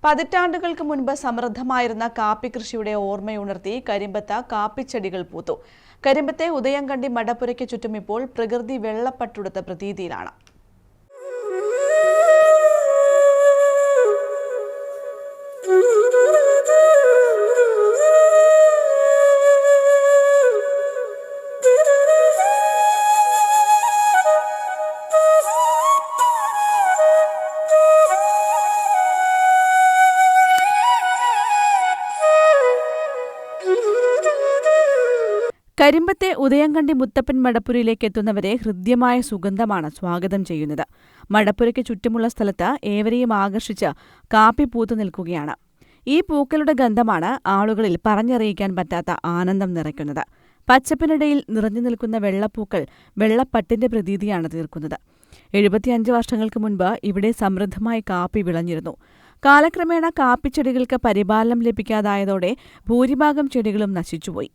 പതിറ്റാണ്ടുകൾക്ക് മുൻപ് സമൃദ്ധമായിരുന്ന കാപ്പി കൃഷിയുടെ ഓർമ്മയുണർത്തി കരിമ്പത്ത് കാപ്പിച്ചെടികൾ പൂത്തു. കരിമ്പത്തെ ഉദയംകണ്ടി മടപ്പുരയ്ക്ക് ചുറ്റും ഇപ്പോൾ പ്രകൃതി വെള്ളപ്പട്ടുടുത്ത പ്രതീതിയിലാണ്. കരിമ്പത്തെ ഉദയംകണ്ടി മുത്തപ്പൻ മടപ്പുരയിലേക്ക് എത്തുന്നവരെ ഹൃദ്യമായ സുഗന്ധമാണ് സ്വാഗതം ചെയ്യുന്നത്. മടപ്പുരയ്ക്ക് ചുറ്റുമുള്ള സ്ഥലത്ത് ഏവരെയും ആകർഷിച്ച് കാപ്പി പൂത്തു നിൽക്കുകയാണ്. ഈ പൂക്കളുടെ ഗന്ധമാണ് ആളുകളിൽ പറഞ്ഞറിയിക്കാൻ പറ്റാത്ത ആനന്ദം നിറയ്ക്കുന്നത്. പച്ചപ്പിനിടയിൽ നിറഞ്ഞു നിൽക്കുന്ന വെള്ളപ്പൂക്കൾ വെള്ളപ്പട്ടിന്റെ പ്രതീതിയാണ് തീർക്കുന്നത്. 75 വർഷങ്ങൾക്ക് മുൻപ് ഇവിടെ സമൃദ്ധമായി കാപ്പി വിളഞ്ഞിരുന്നു. കാലക്രമേണ കാപ്പിച്ചെടികൾക്ക് പരിപാലനം ലഭിക്കാതായതോടെ ഭൂരിഭാഗം ചെടികളും നശിച്ചുപോയി.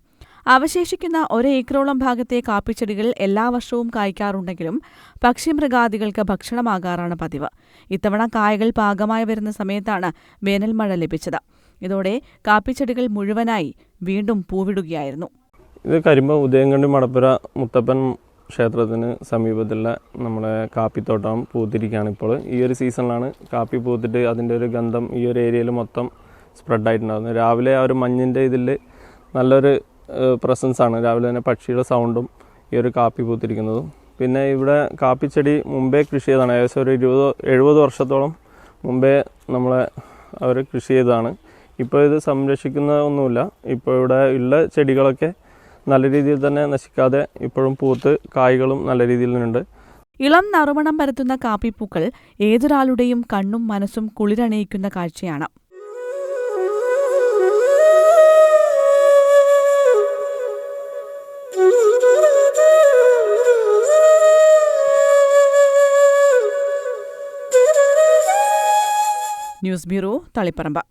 അവശേഷിക്കുന്ന 1 ഏക്കറോളം ഭാഗത്തെ കാപ്പിച്ചെടികൾ എല്ലാ വർഷവും കായ്ക്കാറുണ്ടെങ്കിലും പക്ഷിമൃഗാദികൾക്ക് ഭക്ഷണമാകാറാണ് പതിവ്. ഇത്തവണ കായകൾ പാകമായി വരുന്ന സമയത്താണ് വേനൽ മഴ ലഭിച്ചത്. ഇതോടെ കാപ്പിച്ചെടികൾ മുഴുവനായി വീണ്ടും പൂവിടുകയായിരുന്നു. ഇത് കരിമ്പ ഉദയംകണ്ടി മടപ്പുര മുത്തപ്പൻ ക്ഷേത്രത്തിന് സമീപത്തുള്ള നമ്മുടെ കാപ്പിത്തോട്ടം പൂത്തിരിക്കുകയാണ്. ഇപ്പോൾ ഈ ഒരു സീസണിലാണ് കാപ്പി പൂത്തിട്ട് അതിൻ്റെ ഒരു ഗന്ധം ഈ ഒരു ഏരിയയിൽ മൊത്തം സ്പ്രെഡായിട്ടുണ്ടാകുന്നത്. രാവിലെ ആ ഒരു മഞ്ഞിൻ്റെ ഇതിൽ നല്ലൊരു പ്രസൻസ് ആണ്. രാവിലെ തന്നെ പക്ഷിയുടെ സൗണ്ടും ഈ ഒരു കാപ്പി പൂത്തിരിക്കുന്നതും. പിന്നെ ഇവിടെ കാപ്പിച്ചെടി മുമ്പേ കൃഷി ചെയ്തതാണ്. ഏകദേശം ഒരു 70 വർഷത്തോളം മുമ്പേ നമ്മളെ അവർ കൃഷി ചെയ്തതാണ്. ഇപ്പോൾ ഇത് സംരക്ഷിക്കുന്നതൊന്നുമില്ല. ഇപ്പോൾ ഇവിടെ ഉള്ള ചെടികളൊക്കെ നല്ല രീതിയിൽ തന്നെ നശിക്കാതെ ഇപ്പോഴും പൂത്ത് കായ്കളും നല്ല രീതിയിലുണ്ട്. ഇളം നറുമണം പരത്തുന്ന കാപ്പിപ്പൂക്കൾ ഏതൊരാളുടെയും കണ്ണും മനസ്സും കുളിരണിയിക്കുന്ന കാഴ്ചയാണ്. News bureau, Taliparamba.